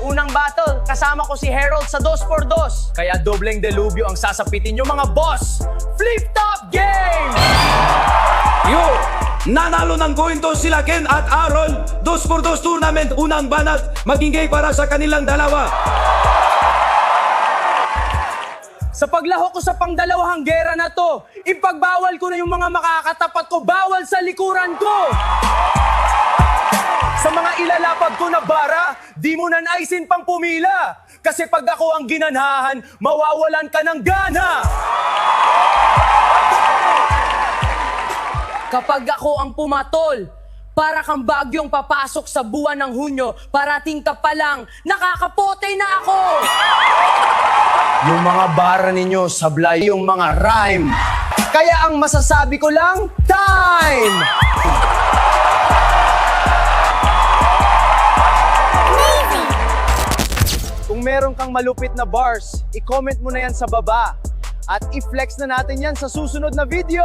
unang battle, kasama ko si Harold sa 2x2. Kaya dobleng delubyo ang sasapitin nyo mga boss! Flip Top Game! Yo! Nanalo ng coin toss sila Ken at Aaron. 2x2 tournament, unang banat, maging gay para sa kanilang dalawa. Sa paglahok ko sa pangdalawahang gera na to, ipagbawal ko na yung mga makakatapat ko, bawal sa likuran ko! Sa mga ilalapag ko na bara, di mo na naisin pang pumila. Kasi pag ako ang ginanhahan, mawawalan ka ng gana. Kapag ako ang pumatol, para kang bagyong papasok sa buwan ng Hunyo, parating ka pa lang, nakakapotay na ako. Yung mga bara ninyo, sablay yung mga rhyme. Kaya ang masasabi ko lang, time! Kung meron kang malupit na bars, i-comment mo na yan sa baba. At i-flex na natin yan sa susunod na video!